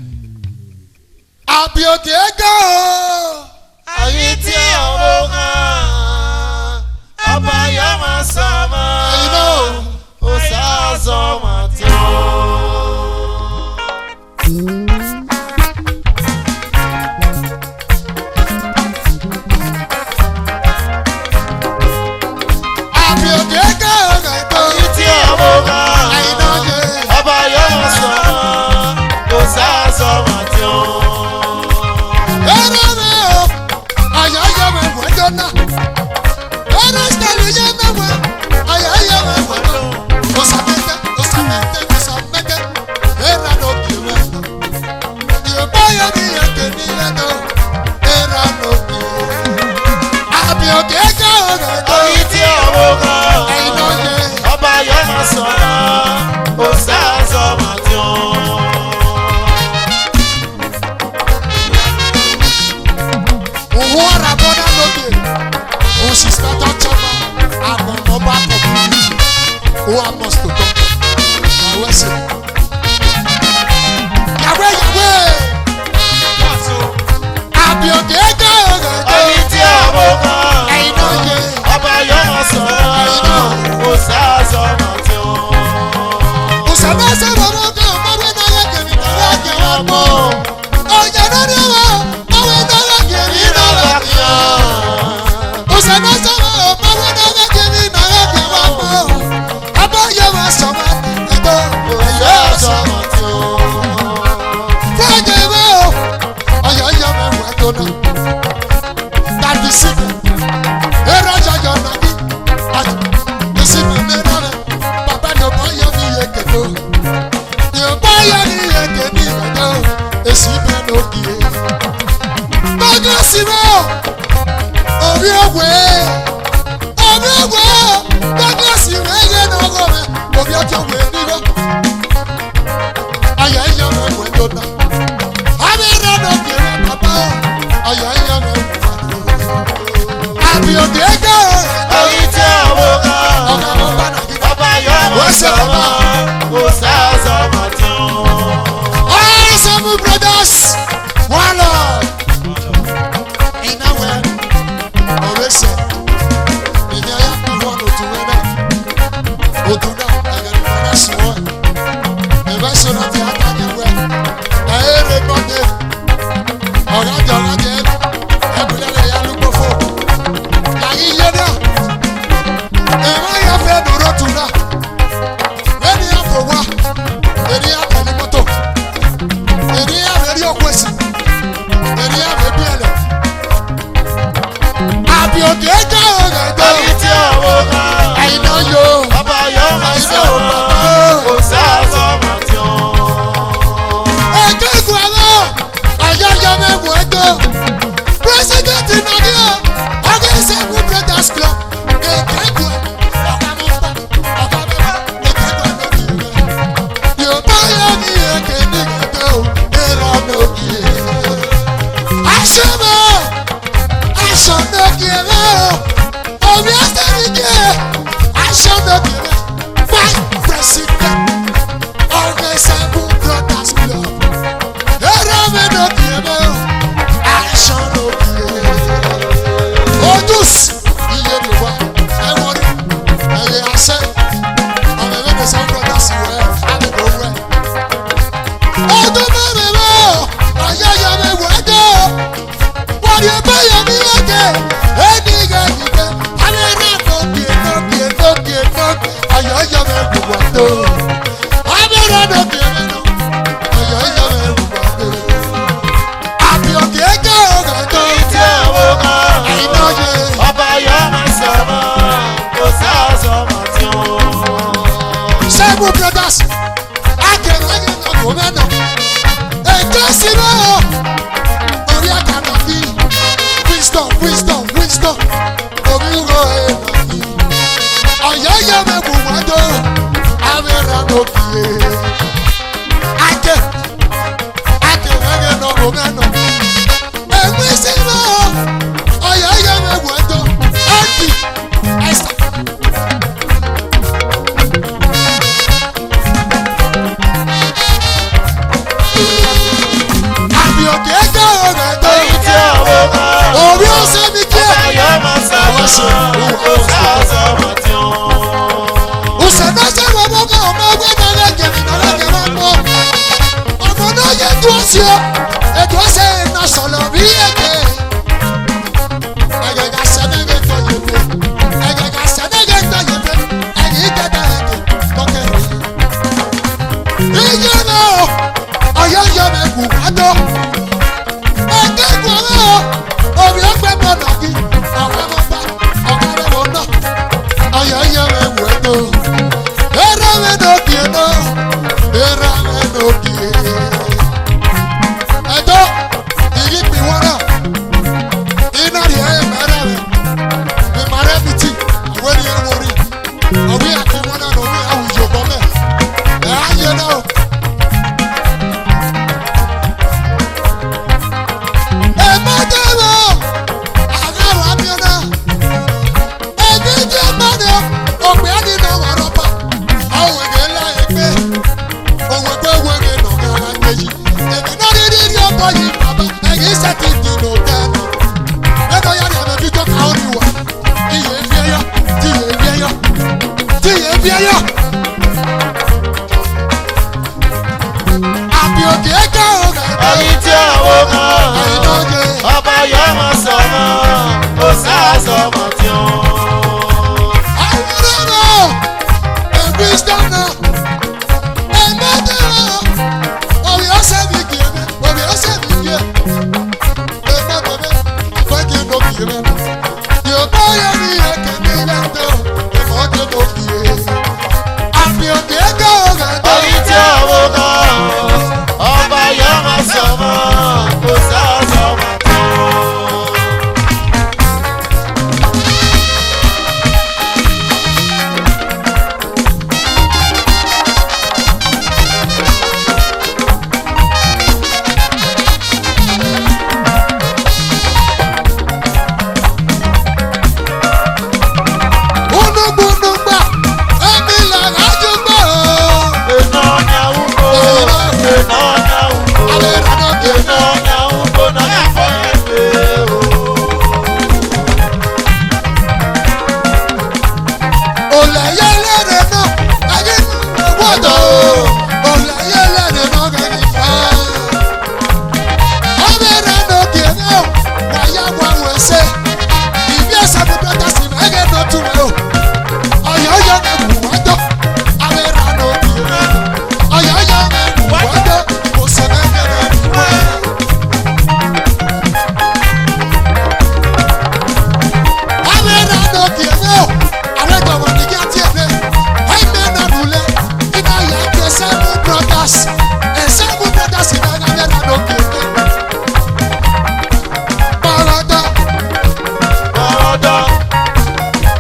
Àbí òkè gà o. Ayé tí ọwọ́ kan. Ọba yọ ma sọmọ. Iná o. Ó sá sọmọ tí ó. Àbí òkè gà o gà tó. Ayé tí ọwọ́ kan. Àyìnà yẹ. Ọba yọ ma sọmọ. Kò sá sọmọ tí ó. Ẹ̀rọ mi o. Àyà yẹ mi wọ́n jọ náà. Ẹ̀rọ sítẹ̀lì yẹ mi wọ́n. Àyà yẹ mi wọ́n náà. Osamete, osamete, osamete. Ẹ̀rọ ló kì í wẹ̀ náà. Yorùbá yẹ mi yẹ kèmí lẹ́nu. Ẹ̀rọ ló kì í. Àbí òkè gà o gà tó. Ayé tí ọwọ́ kan. Àyìnà yẹ. Ọba yọ ma sọmọ. Kò sá sọmọ tí ó. Òwò ọ̀rà bọ́dá lóde. Òṣìṣẹ́ tó tọ́ba. Àmọ̀ ọba community. Ó wà mọ̀ sí tó tọ́. Àwọn ẹsẹ̀. Yàwé yàwé. Àbí òkè gà o gà tó. Ayé tí ọwọ́ kan. Àyìnà yẹ. Ọba yọ ma sọmọ. Kò sá sọmọ tí ó. Òṣèlú ẹsẹ̀ bọ̀rọ̀ kan ọmọdé náà yẹ kẹ̀mí náà yẹ kẹ̀ wá pọ̀. Ọ̀yẹ̀ lórí wa, ọ̀wé náà yẹ kẹ̀mí náà yẹ kẹ̀ wá. Òṣèlú ẹsẹ̀ bọ̀rọ̀ ọmọdé náà yẹ kẹ̀mí náà yẹ kẹ̀ wá pọ̀. Abáyé wa sọ̀mọ́ ẹgbẹ́ òṣèlú Sọmọ tí ó. fún ẹ̀jẹ̀ ìwé o. Ọ̀yọ̀ yẹ mẹ́wàá tó náà. Tàbí síbẹ̀, èrò ọ̀yọ̀ náà ní. Àti síbẹ̀ mẹ́rin rẹ̀, bàbá ni ọmọ yẹ mi yẹ kẹ̀kọ́. Yorùbá yẹ mi yẹ kẹ̀mí ìgbàgbọ́. Èsì bẹ́ẹ̀ ló kì í. Gbọ́dọ̀ síbẹ̀ o. Orí òwe. Orí òwe. Gbọ́dọ̀ síbẹ̀ yẹn náà kọ̀ ọ̀yọ́yọ́ mi gbogbo àtó. Abẹ́rẹ́ náà kì í mi nù. Ọ̀yọ́yọ́ mi gbogbo àtó. Àbí òkè ẹjọ́ ọ̀gá tó. Tí àwọn kan Àyìnbó yẹ. ọba yọ máa sọ̀rọ̀ kò sá sọ̀rọ̀ tí ó. Seven brothers. Akẹ́rẹ́ yẹn náà kò mẹ́nà. Ètò ìsinmi ọ̀. Orí àkàrà bí. Wisdom, wisdom, wisdom. Omi ro èèmọ̀ bí. Ọ̀yọ́yọ́ mi gbogbo àtó. Abẹ́rẹ́ náà kì í. Akẹ́rẹ́ yẹn náà kò mẹ́nà. Èmi sí mọ́ ọ̀yọ́yọ́ mi gbogbo àtó. Ẹ̀dì ẹ̀sà. Àbí òkè ẹjọ́ ọ̀gá tó. Tí àwọn kan Orí ọ̀sẹ̀ mi kí ọba ẹ̀. yọ máa sọ̀rọ̀ kò sá sọ̀rọ̀ tí ó. Òṣèlú ṣe wọ́n mọ́ kọ́ ọmọ ọgbẹ́ náà lẹ́jẹ̀ mi náà lẹ́jẹ̀ máa ń bọ̀. Ọmọ náà yẹ dúró sí ọ. Ètò ọ̀sẹ̀ iná sọ̀lọ̀ bí ẹ̀jẹ̀. Ẹ̀gẹ̀gà sẹ́nẹ́gẹ̀ tó yẹ pé. Ẹ̀gẹ̀gà sẹ́nẹ́gẹ̀ tó yẹ pé. Ẹ̀yìn ìjẹta ẹ̀jẹ̀ tọ́kẹ̀rẹ̀. Ìyẹn náà ọ̀yọ́yọ́ mi kù wájọ́. Ẹ̀gẹ́ kù ọ̀rọ̀ omi ọgbẹ́ bọ̀ nàbí. Ọ̀rẹ́ mọ́ bá ọ̀rẹ́ mọ́ náà. Ọ̀yọ́yọ́ mi wù ẹ́ tó. Ẹ̀rọ mi nà òkè náà. Ẹ̀rọ mi nà òkè. Ẹ̀tọ́ ìyí pì wọ́n náà. Iná rí ẹ̀ mẹ́rẹ̀ rẹ̀. Ìmọ̀rẹ́ mi tì. Àwọn ènìyàn wọ̀ rí. Òbí àti wọn náà lórí àwùjọ bọ́ mẹ́. Ẹ̀ á yẹ náà. Ẹ má dé mọ́. Àgàrà mi náà. Ẹbí jẹ́ mọ́nà. Òpè á nínú ọ̀rọ̀ pa. Àwọn ènìyàn ńlá yẹn pé. Òun ẹgbẹ́ wo ni nàgà àgbèjì. Èmi náà rí rí ọmọ yìí bàbá. Ẹ̀yìn sẹ́tì dìnnà dání. Lẹ́tọ̀ yára ẹ̀mẹ́ bí tó kàó ni wà. Iyè fi ẹyọ. Tiyè fi ẹyọ. Tiyè fi ẹyọ. Àbí òkè ẹjọ́ ọ̀gá tó. Tí àwọn kan Àyìnbó yẹ. ọba yọ máa sọ̀rọ̀ kò sá sọ̀rọ̀ tí ó. Àwòrán náà. Ẹ̀gbí sítọ́ náà. Ẹ̀mẹ́tẹ̀ náà. Orí ọ̀sẹ̀ mi kì í mẹ́. Orí ọ̀sẹ̀ mi kì í. Ẹ̀mẹ́tẹ̀ mẹ́. Fẹ́ kí n lọ kì í mẹ́. Yóò bá yẹ ní ẹ̀kẹ́ mi lẹ́tọ̀. Ẹ̀mọ́ kí n lọ kì í. Àbí òkè ẹjọ́ ọ̀gá tó. Tí àwọn kan ọba yọ máa sọ̀rọ̀ kò sá sọ̀rọ̀ tí ó. Gbónúgbónúgbà. Ẹ̀mí làrá jù gbọ́. Iná ní àwùjọ, iná ní àwùjọ, Alẹ́ ìrànà kì í iná mẹ́. ní àwùjọ náà ní fọ́yẹ̀fẹ́ o. Olẹ̀yẹ lẹ́rẹ̀ náà. Ayé wọ́dọ̀. Olẹ̀yẹ lẹ́rẹ̀ náà kẹ́ni fà. Ọbẹ̀rẹ̀ náà kì í mẹ́ o. Wàyà wà wẹ̀sẹ̀. Ìbí ẹ̀sẹ̀ mi bẹ́tà sí mẹ́gẹ̀ náà tún mẹ́ o. Ọ̀yọ́yọ́ mi kù wájọ́. Abẹ́rẹ́ náà kì í mẹ́. Ọ̀yọ́yọ́ mi kù wájọ́. Kò sẹ̀ mẹ́gẹ̀ náà kì í mẹ́. Abẹ́rẹ́ náà kì í mẹ́ o. Àwọn ẹgbẹ́ wọn ni kí á tiẹ̀ lé. Ẹgbẹ́ náà lulẹ̀. Iná yà á gbé seven brothers. Seven brothers ìgbà abẹ́rẹ́ náà kì í mẹ́. Bọ̀rọ̀dọ̀. Bọ̀rọ̀dọ̀,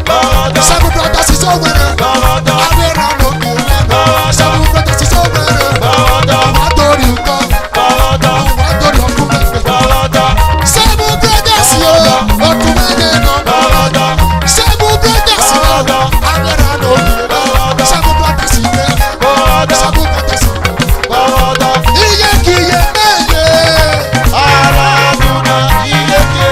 bọ̀rọ̀dọ̀, Seven brothers is over there. bọ̀rọ̀dọ̀, Abẹ́rẹ́ náà kì í mẹ́. Seven brothers is over there. bọ̀rọ̀dọ̀, Wàá torí nǹkan. bọ̀rọ̀dọ̀, Wàá torí ọkùnrin mẹ́fẹ̀ẹ́. bọ̀rọ̀dọ̀, Seven brothers yo. Ọkùnrin mẹ́fẹ̀ẹ́ náà. bọ̀rọ̀dọ̀, Seven brothers yo. bọ̀rọ̀dọ̀, Abẹ́rẹ́ náà kì í mẹ́. Seven brothers is there. bọ̀rọ̀dọ̀, Seven brothers. bọ̀rọ̀dọ̀. Iye kì í yẹ mẹ́yẹ. Aladuna iye kìí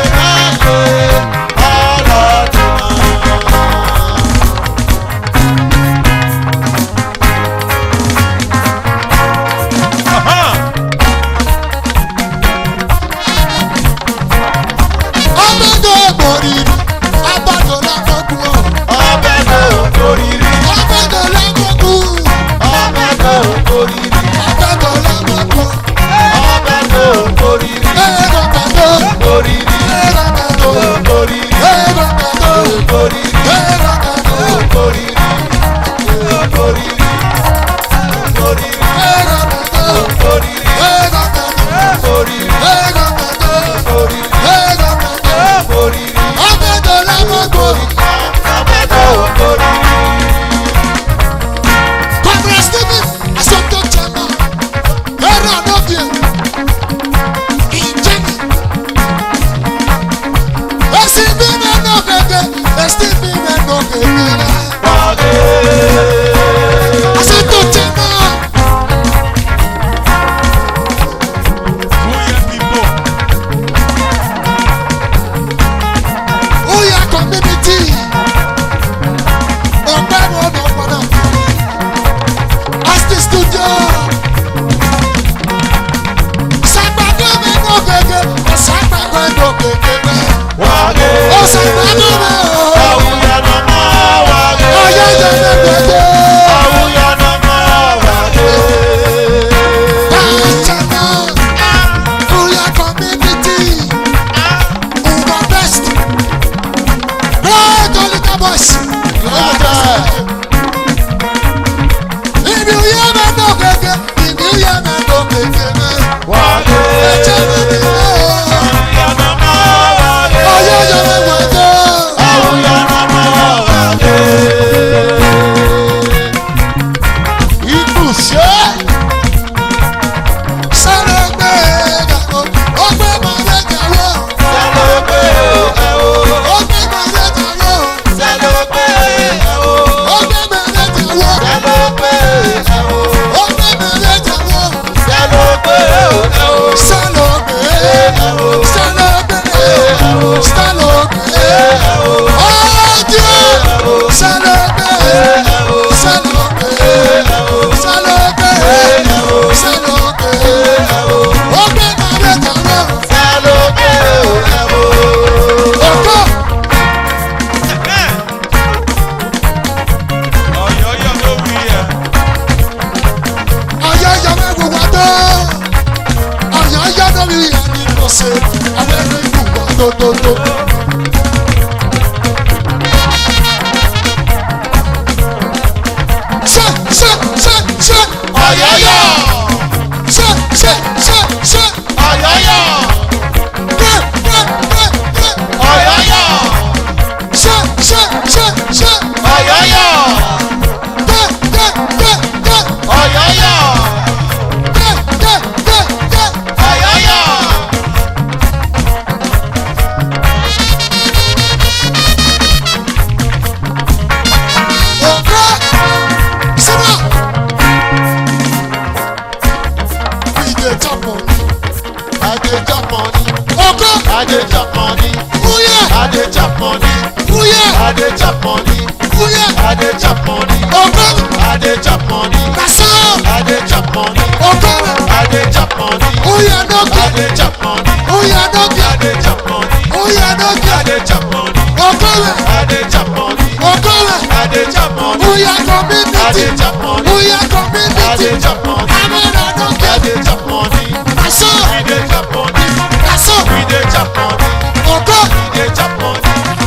I dey chop money. Okowe. I dey chop money. Naso. I dey chop money. Okowe. I dey chop money. Uya I noke. dey chop money. Uya noke. I dey chop money. Uya I noke. dey chop money. Okowe. I dey chop money. Okowe. I dey chop money. Uya I community. dey chop money. Uya I dey community. chop money. Amina I noke. dey chop money. Naso. We dey chop money. Naso. We dey chop money. Oko. We dey chop money.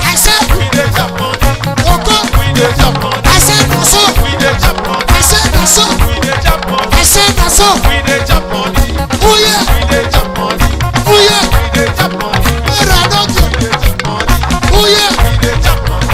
I said. We dey chop money. Oko. We dey chop money. I said naso. We dey chop money. I said naso. We dey chop money. I said naso. We dey chop money. Uya. We dey chop money. Uya. We dey chop money. Amina noke. We dey chop money. Uya. We dey chop money.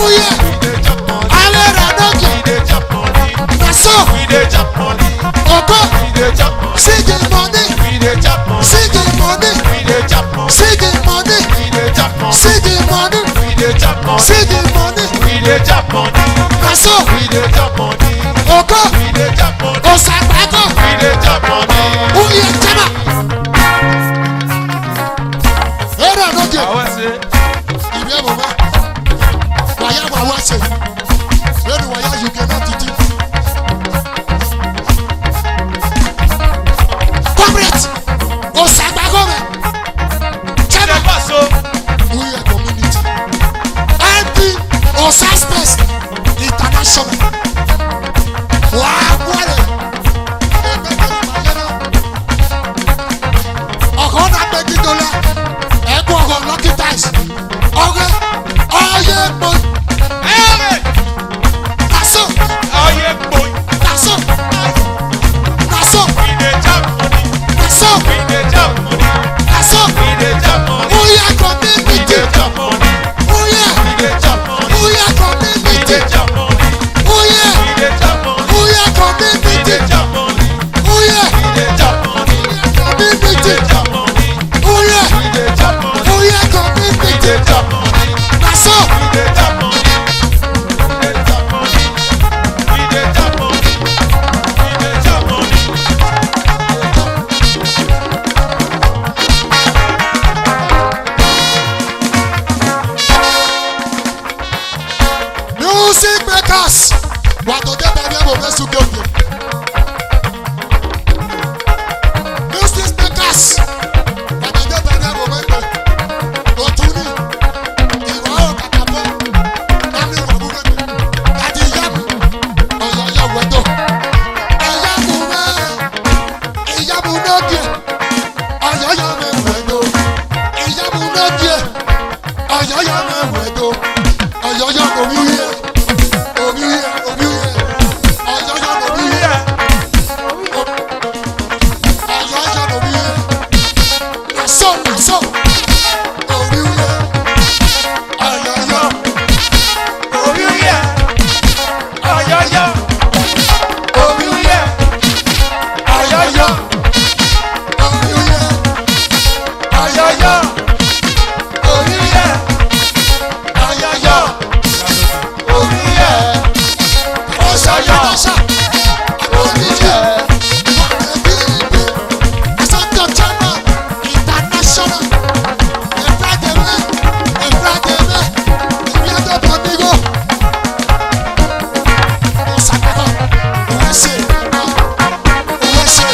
Uya. We dey chop money. Amina noke. We dey chop money. Naso. We dey chop money. Oko. We dey chop money. See the money. We dey chop money. See the money. We dey chop money. See the money. We dey chop money. See the money. We dey chop money. See the money. We dey chop money. Naso. We dey chop money. Oko. We dey chop money. Osapako. We dey chop money. Uye jama. Era noke. Àwọn ṣe. Ibi ẹ̀ mọ̀mọ́. Wàyà wà wá ṣe. Lẹ́nu wàyà UK náà títí. Corporate. Osapako mẹ́. Ṣé Jama. pàṣọ? Uye community. MP Osaspes International. Wàá wọlé. Ọkọ̀ náà gbé dídọ́lá. Ẹ̀kọ́ ọkọ̀ lucky ties. Ọ̀gẹ́ ọ̀yẹ́ pọ̀. Ẹ̀rẹ̀. Naso. Ọyẹ poi. Naso. Naso. We dey chop money. Naso. We dey chop money. Naso. We dey chop money. Uye We community. dey chop money. Uye. We dey chop money. Uye We community. dey chop money. Uye. We dey chop money. Uye We community. dey chop money. Uye. We dey chop money. We Community. dey chop money. Uye. We dey chop money. Uye We community. dey chop money. Naso. We dey chop money. We dey chop money. We dey chop money. We dey chop money. Music makers. Wàtò dé bẹ̀rẹ̀ ẹ̀ bò bẹ́ sùn kéwìé. Music makers. Wàtò dé bẹ̀rẹ̀ ẹ̀ bò bẹ́ gbé. Òtún ní ìwà ò kàkà bọ́. Lámi ìwà bú gbẹ̀gbẹ̀. Láti yá mi. Ọ̀yọ̀ yọ̀ wẹ̀dọ̀. Ẹ̀yà mú mẹ́. Ìyá mú n'ókè. Ọ̀yọ̀ yọ̀ mẹ́ wẹ̀dọ̀. Ìyá mú n'ókè. Ọ̀yọ̀ yọ̀ mẹ́ wẹ̀dọ̀. Ọ̀yọ̀ yọ̀ omi wíyẹ. Omi wíyẹ. Omi wíyẹ. Ọ̀yọ̀ yọ̀ omi wíyẹ. Ọ̀yọ̀ yọ̀ omi wíyẹ. Naso naso. Omi wíyẹ. Ọ̀yọ̀ yọ̀. Orí yẹ. Ọ̀yọ́yọ́. Orí yẹ. Ọ̀yọ́yọ́. Omi wíyẹ. Ọ̀yọ́yọ́. Orí yẹ. Ọ̀yọ́yọ́. Orí yẹ. Ọ̀ṣọ́yọ̀. Ọ̀ṣọ́. Omi wíyẹ. Asante Chama International. Efrademe. Efrademe. Obiado Bamigo. Osapako. Owese. Owese.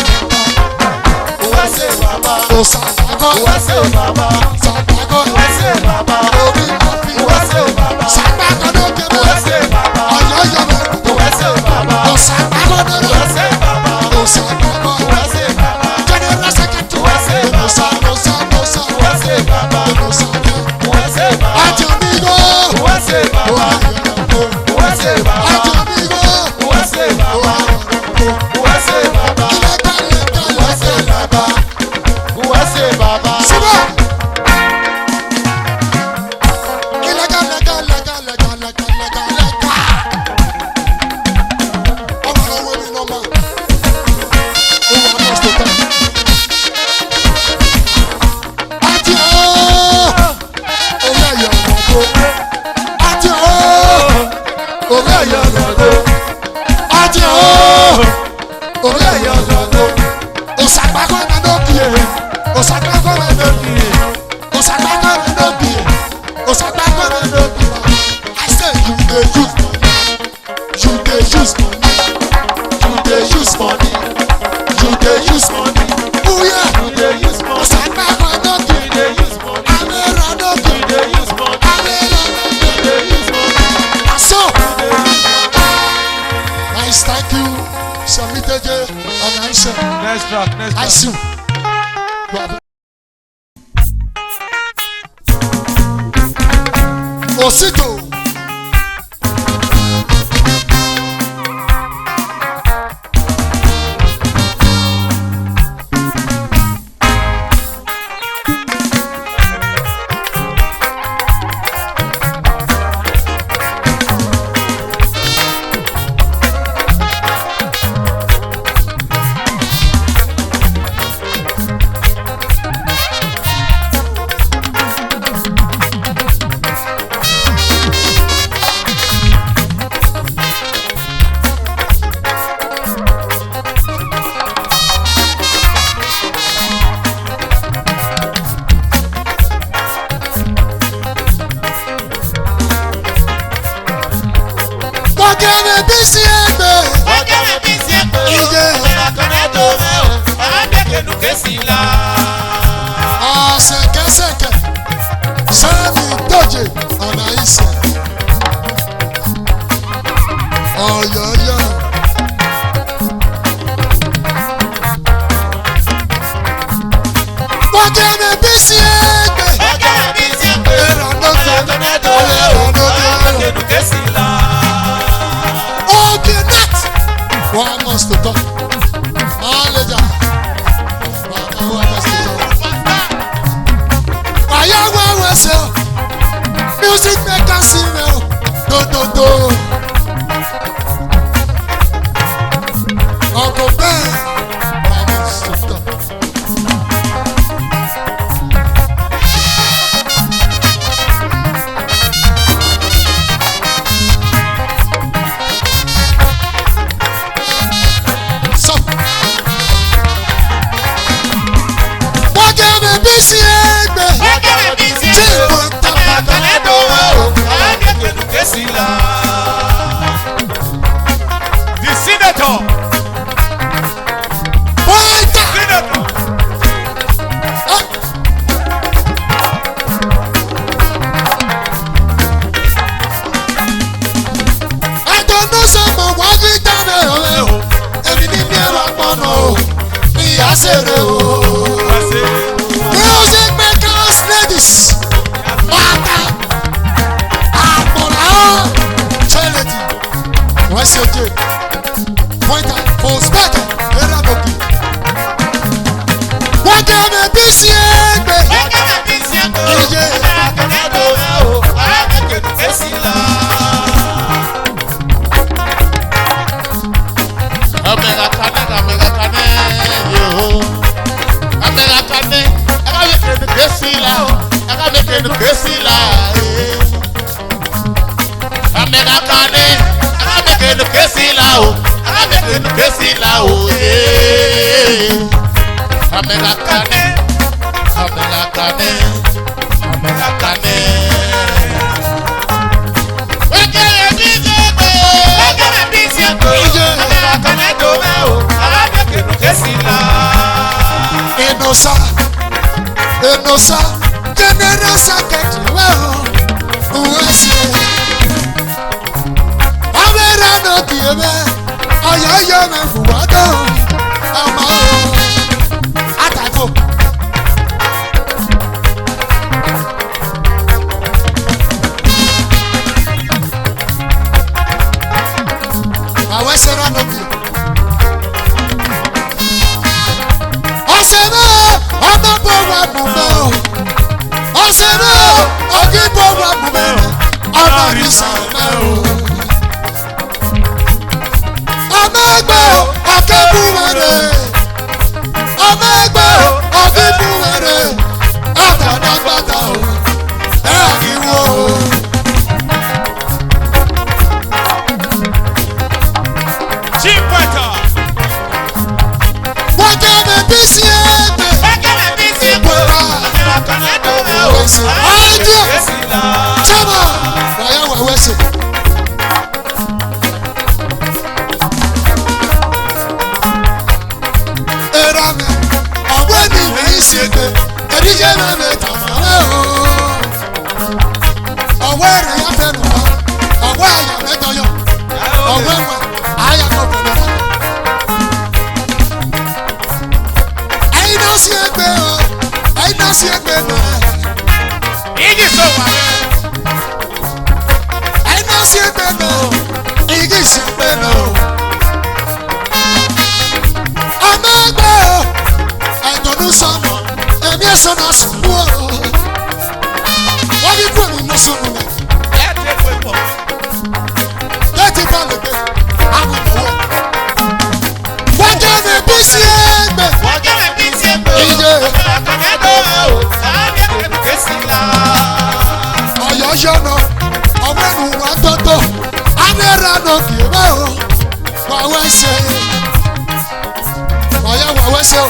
Uwase bàbá. Osapako. Uwase bàbá. Osapako. Uwase bàbá. Orí kọfí. Uwase bàbá. Sapako ló kébé. Uwase bàbá. Ọ̀yọ́ yọ̀ mẹ́rin. Uwase bàbá. Osapako ló Uwase bàbá. Osapako. Uwase bàbá. General Secretary. Uwase bàbá. Musa. Uwase bàbá. Uwase bàbá. Ajamigo. Uwase bàbá. Uwase bàbá. Ajamigo. Uwase bàbá. Uwase bàbá. Uwase bàbá. Uwase bàbá. Síbẹ̀. use money. You dey use money. You dey use money. Oh yeah. You dey use money. Ọ̀sàgbà kan náà kì You dey use money. Amẹ́ra náà kì You dey use money. Amẹ́ra náà kì. You dey use money. Àṣọ. You dey use money. Nice, thank you. Samiteje Ọ̀nàìṣẹ́. Next track, next I track. see you. You are Osito. Bọ́kẹ́rẹ́ bí sí ẹgbẹ́. Bọ́kẹ́rẹ́ bí sí ẹgbẹ́. Iye. Ọ̀làkọ̀dẹ́ tó rẹ̀ o. Arábẹ́kẹ̀lú kẹ́sì la. Ọ̀sẹ̀kẹsẹ̀kẹ̀. Sẹ́mi Dọ́jẹ̀ Ọ̀nàìṣẹ́. Ọ̀yọ̀yọ̀. Bọ́kẹ́rẹ́ bí sí ẹgbẹ́. Bọ́kẹ́rẹ́ bí sí ẹgbẹ́. Ọ̀làkọ̀dẹ́ tó rẹ̀ o. Arábẹ́kẹ̀lú kẹ́sì la. Okay, that one must to talk. Manager, one must to talk. Wàyà wá wẹsẹ̀ o, music maker sí mi o, dododo. Ọkọ̀ bẹ́ẹ̀, one must to talk. Bọ́kẹ́rẹ́ bí sí ẹgbẹ́. Bọ́kẹ́rẹ́ bí sí Tí ẹgbẹ́. ìbò ta Ọ̀làkọ̀dẹ́ tó rẹ̀ o. Arábẹ́kẹ̀lú kẹ́sì la. The senator. bọ́ìtà. Senator. Àjọ̀dún sọ̀mọ̀ wá fi dáná ọ̀rẹ́ o. Èmi ní bí ẹ̀rọ àpọ̀nà o. Ìyá ṣeré o. Music makers ladies. Bàtà. Àpọ̀nà o. Tẹ́lẹ̀tì. Wọ́n ṣe jẹ́. Pọ́ìntà. Fòsbẹ́kẹ̀. Ẹ̀rọ àbòkì. Wọ́n jẹ́ mi bí sí ẹgbẹ́. Bọ́kẹ́rẹ́ bí sí ẹgbẹ́. Iye. Ọ̀làkọ̀dẹ́ tó rẹ̀ o. Arábẹ́kẹ̀lú kẹ́sì la. Omega kane yo. Omega kane, aka make the kesi la o. Aka make the kesi la. Omega kane, aka make the kesi la o. Aka make the kesi la o. Omega kane, omega kane, omega kane. Bọ́kẹ́rẹ́ bí sí ẹgbẹ́. Bọ́kẹ́rẹ́ bí sí ẹgbẹ́. Ọ̀làkọ̀dẹ́ tó rẹ̀ o. Arábẹ́kẹ̀lú kẹ́sì la. Enosa. Enosa. General Secretary. USA. Amẹ́ra náà kì í bẹ́. Ọ̀yọ̀yọ̀ mi fùwọ́ dán. Ọmọ o. Àtàkù. Àwọn ẹsẹ̀ rẹ̀ ló bì. Ọ̀sẹ̀ náà ọmọ bọ̀ wà mú mọ́ o. Ọ̀sẹ̀ náà ọ̀gí bọ̀ wà mú mẹ́rin. Ọmọ rí sàmẹ́ o. Ọmọ ẹgbẹ́ o, ọ̀kẹ́ bú wẹ̀rẹ̀. Ọmọ ẹgbẹ́ o, ọ̀gí bú wẹ̀rẹ̀. Àtàdàgbàtà o, ẹ̀ àríwó o. Chipweta. Wọ́n jẹ́ mi bí sí ẹgbẹ́. Bọ́kẹ́rẹ́ bí sí ẹgbẹ́. Ọ̀làkọ̀dẹ́ tó rẹ̀ o. Arábẹ́kẹ̀lú kẹ́sì la. Sábà wàyà wà wẹ́sẹ̀. no ki ba o. Wa we se. Wa ya wa we se o.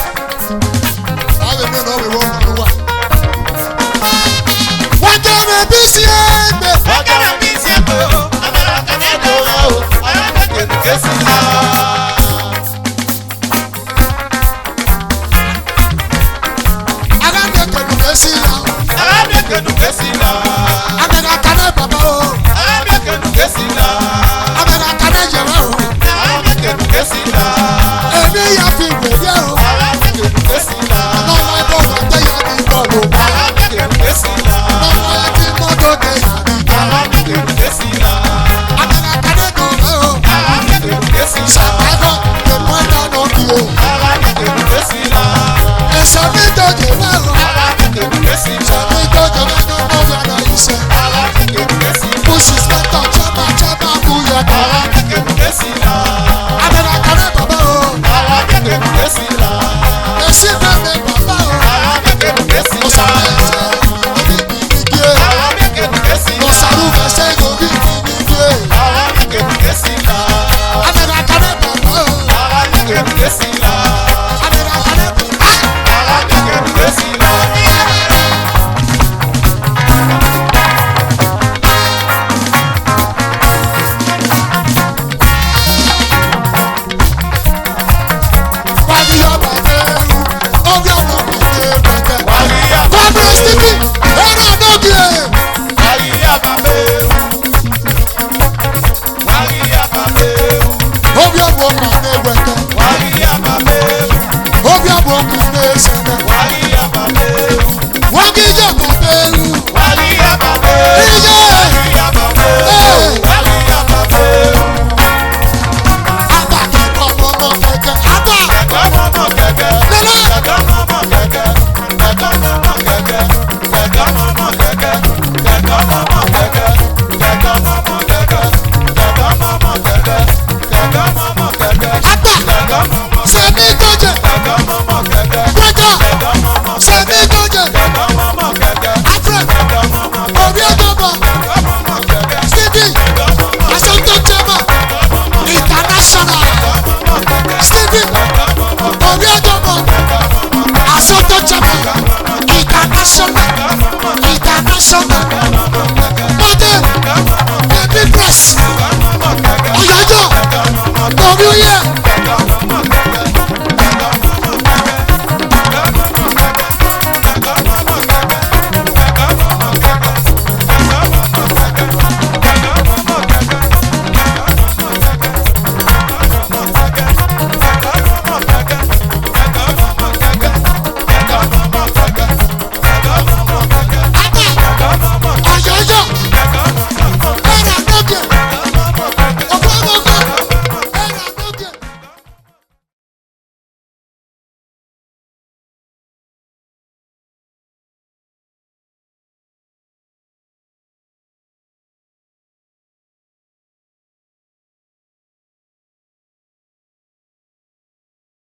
Ave me no we wo wa. Wa gana bisi egbe. Ọ̀gá náà bí sí ẹ̀kọ́, àmàlà kan ní ẹ̀dọ̀ wa o, ọ̀rọ̀ kan kì í kẹ́sì náà.